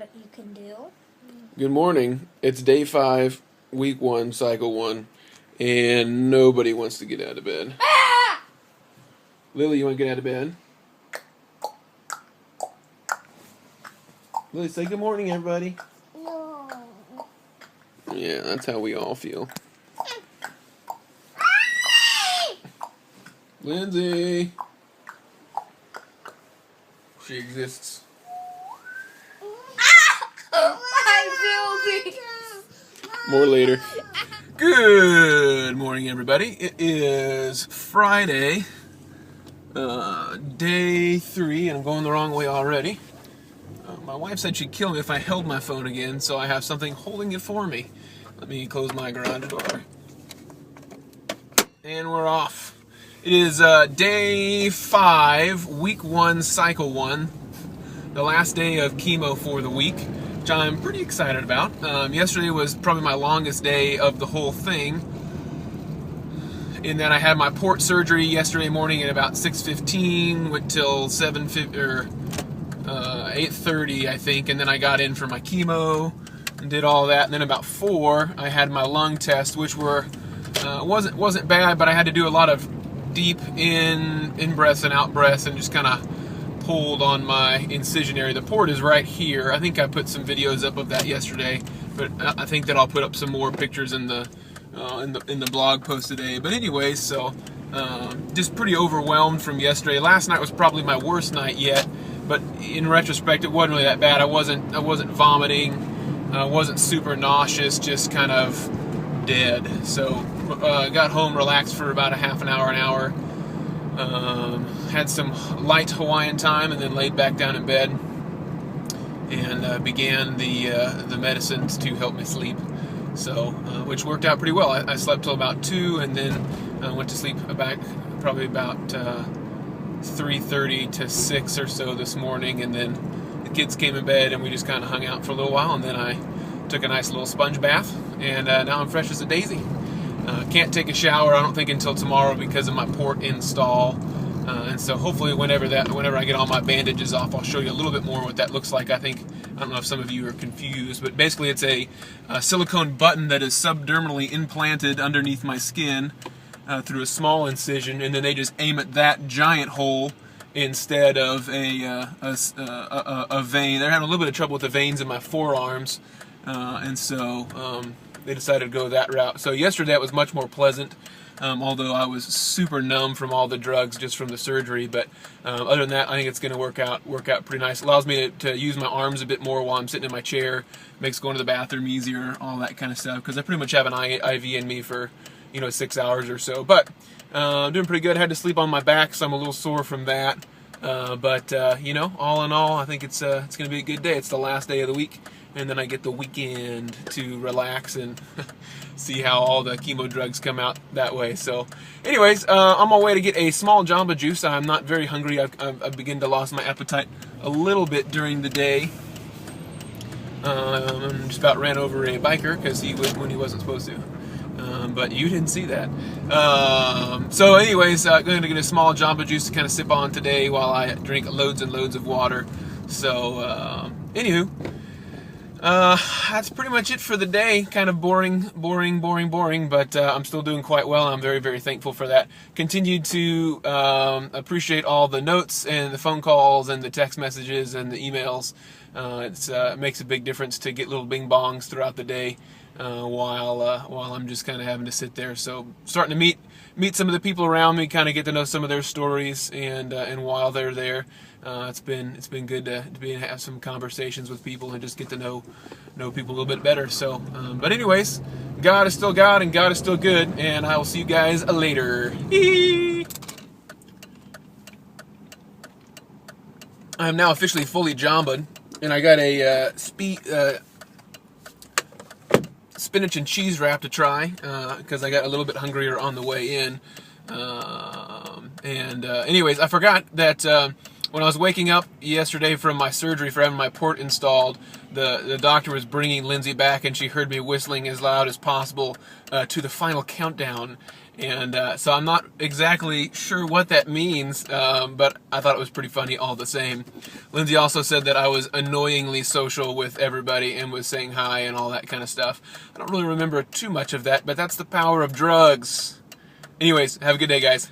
what you can do. Good morning. It's day 5, week 1, cycle 1, and nobody wants to get out of bed. Ah! Lily, you want to get out of bed? Lily, say good morning, everybody. No. Yeah, that's how we all feel. Lindsay. She exists. I feel More later. Good morning, everybody. It is Friday, day 3, and I'm going the wrong way already. My wife said she'd kill me if I held my phone again, so I have something holding it for me. Let me close my garage door. And we're off. It is day 5, week 1, cycle 1, the last day of chemo for the week, which I'm pretty excited about. Yesterday was probably my longest day of the whole thing, in that I had my port surgery yesterday morning at about 6:15, went till 8:30, I think, and then I got in for my chemo and did all that. And then about 4, I had my lung test, which wasn't bad, but I had to do a lot of deep in breaths and out breaths, and just kind of pulled on my incision area. The port is right here. I think I put some videos up of that yesterday, but I think that I'll put up some more pictures in the blog post today. But anyways, so just pretty overwhelmed from yesterday. Last night was probably my worst night yet, but in retrospect, it wasn't really that bad. I wasn't vomiting. I wasn't super nauseous, just kind of dead. So got home, relaxed for about a half an hour, had some light Hawaiian time, and then laid back down in bed and began the medicines to help me sleep. So, which worked out pretty well. I slept till about 2, and then went to sleep probably about 3:30 to 6 or so this morning, and then the kids came in bed, and we just kind of hung out for a little while, and then I took a nice little sponge bath, and now I'm fresh as a daisy. Can't take a shower, I don't think, until tomorrow because of my port install. And so hopefully whenever I get all my bandages off, I'll show you a little bit more what that looks like. I don't know if some of you are confused, but basically it's a silicone button that is subdermally implanted underneath my skin through a small incision, and then they just aim at that giant hole instead of a vein. They're having a little bit of trouble with the veins in my forearms, and so they decided to go that route. So yesterday it was much more pleasant. Although I was super numb from all the drugs just from the surgery, but other than that, I think it's going to work out pretty nice. It allows me to use my arms a bit more while I'm sitting in my chair, makes going to the bathroom easier, all that kind of stuff, because I pretty much have an IV in me for 6 hours or so. But doing pretty good. I had to sleep on my back, so I'm a little sore from that. But all in all, I think it's going to be a good day. It's the last day of the week, and then I get the weekend to relax and see how all the chemo drugs come out that way. So anyways, on my way to get a small Jamba Juice. I'm not very hungry. I've begun to lose my appetite a little bit during the day. Just about ran over a biker because he went when he wasn't supposed to. But you didn't see that. So anyways, going to get a small Jamba Juice to kind of sip on today while I drink loads and loads of water. So anywho, that's pretty much it for the day. Kind of boring, but I'm still doing quite well. I'm very, very thankful for that. Continue to appreciate all the notes and the phone calls and the text messages and the emails. It makes a big difference to get little bing bongs throughout the day while I'm just kind of having to sit there. So starting to meet some of the people around me, kind of get to know some of their stories, and while they're there, it's been good to have some conversations with people and just get to know people a little bit better. So, but anyways, God is still God and God is still good, and I will see you guys later. I'm now officially fully jamba'd, and I got a spinach and cheese wrap to try because I got a little bit hungrier on the way in. Anyways, I forgot that When I was waking up yesterday from my surgery for having my port installed, the doctor was bringing Lindsay back, and she heard me whistling as loud as possible to the final countdown. And so I'm not exactly sure what that means, but I thought it was pretty funny all the same. Lindsay also said that I was annoyingly social with everybody and was saying hi and all that kind of stuff. I don't really remember too much of that, but that's the power of drugs. Anyways, have a good day, guys.